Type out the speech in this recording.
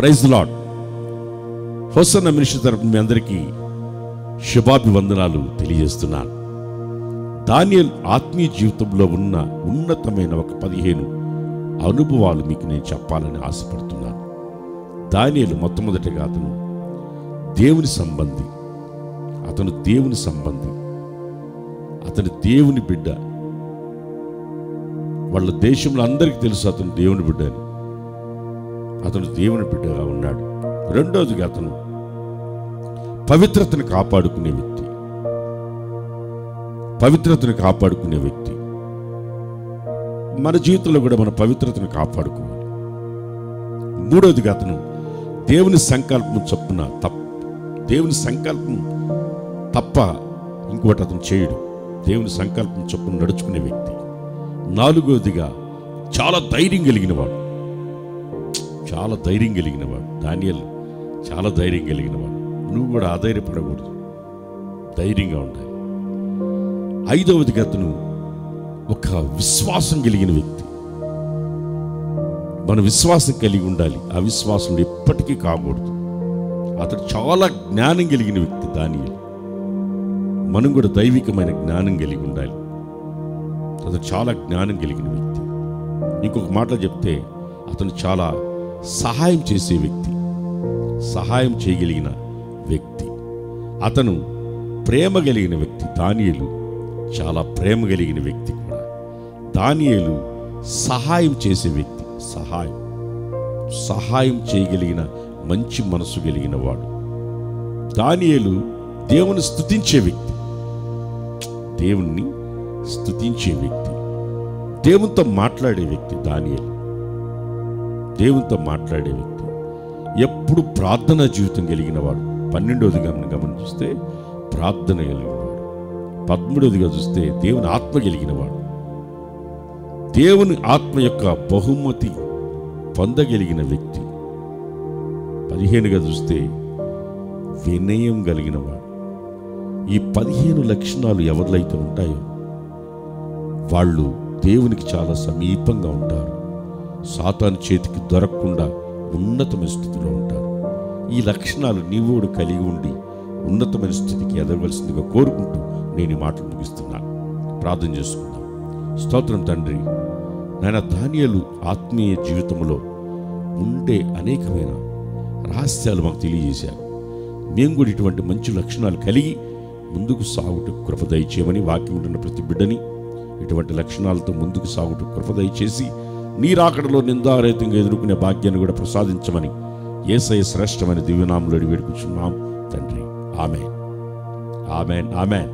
Praise lord. Hosanna ministry తరపున మీ అందరికీ శుభాభివందనాలు తెలియజేస్తున్నాను. దానియేలు ఆత్మీయ జీవితంలో ఉన్న ఉన్నతమైన ఒక 15 అనుభవాలు మీకు నేను చెప్పాలని ఆశపడుతున్నాను. దానియేలు మొట్టమొదటిగా అతను దేవుని సంబంధి, అతను దేవుని బిడ్డ. వాళ్ళ దేశంలో అందరికీ తెలుసు అతను దేవుని బిడ్డ అని. అతను దేవుని బిడ్డగా ఉన్నాడు. రెండోదిగా అతను పవిత్రతను కాపాడుకునే వ్యక్తి. మన జీవితంలో కూడా మన పవిత్రతను కాపాడుకోవాలి. మూడోదిగా అతను దేవుని సంకల్పం చొప్పున దేవుని సంకల్పం తప్ప ఇంకోటి అతను చేయడు. దేవుని సంకల్పం చొప్పున నడుచుకునే వ్యక్తి. నాలుగోదిగా చాలా ధైర్యం కలిగినవాడు. దానియేలు చాలా ధైర్యం కలిగినవాడు. నువ్వు కూడా ఆధైర్యపడకూడదు, ధైర్యంగా ఉండాలి. ఐదవదిగా అతను ఒక విశ్వాసం కలిగిన వ్యక్తి. మన విశ్వాసం కలిగి ఉండాలి. ఆ విశ్వాసం ఎప్పటికీ కాకూడదు. అతడు చాలా జ్ఞానం కలిగిన వ్యక్తి దానియేలు. మనం కూడా దైవికమైన జ్ఞానం కలిగి ఉండాలి. అతను చాలా జ్ఞానం కలిగిన వ్యక్తి. ఇంకొక మాటలో చెప్తే అతను చాలా సహాయం చేసే వ్యక్తి, సహాయం చేయగలిగిన వ్యక్తి. అతను ప్రేమ కలిగిన వ్యక్తి. దానియేలు చాలా ప్రేమ కలిగిన వ్యక్తి కూడా. దానియేలు సహాయం చేసే వ్యక్తి. సహాయం చేయగలిగిన మంచి మనసు కలిగిన వాడు. దానియేలు దేవుని స్తుతించే వ్యక్తి. దేవునితో మాట్లాడే వ్యక్తి. దానియేలు దేవునితో మాట్లాడే వ్యక్తి. ఎప్పుడు ప్రార్థనా జీవితం కలిగిన వాడు. 12వదిగా గమనిస్తే ప్రార్థన కలిగినవాడు. 13వదిగా చూస్తే దేవుని ఆత్మ కలిగిన వాడు. దేవుని ఆత్మ యొక్క బహుమతి పొందగలిగిన వ్యక్తి. 15గా చూస్తే వినయం కలిగిన వాడు. ఈ 15 లక్షణాలు ఎవరిలో అయితే ఉంటాయో వాళ్ళు దేవునికి చాలా సమీపంగా ఉంటారు. సాతాను చేతికి దొరకకుండా ఉన్నతమైన స్థితిలో ఉంటారు. ఈ లక్షణాలు నీవు కలిగి ఉండి ఉన్నతమైన స్థితికి ఎదగవలసిందిగా కోరుకుంటూ నేను ఈ మాటలు ముగిస్తున్నాను. ప్రార్థన చేసుకుందాం. స్తోత్రం తండ్రి. నాయన, దానియేలు ఆత్మీయ జీవితంలో ఉండే అనేకమైన రహస్యాలు మాకు తెలియజేశారు. మేము కూడా ఇటువంటి మంచి లక్షణాలు కలిగి ముందుకు సాగుట కృప దయచేయమని, వాక్యం ఉంటున్న ప్రతి బిడ్డని ఇటువంటి లక్షణాలతో ముందుకు సాగుట కృప దయచేసి నీ రాకడలో నిందారహితంగా ఎదుర్కొనే భాగ్యాన్ని కూడా ప్రసాదించమని యేసయ్య శ్రేష్టమైన దివ్యనామములో వేడుకుంటున్నాం తండ్రి. ఆమేన్.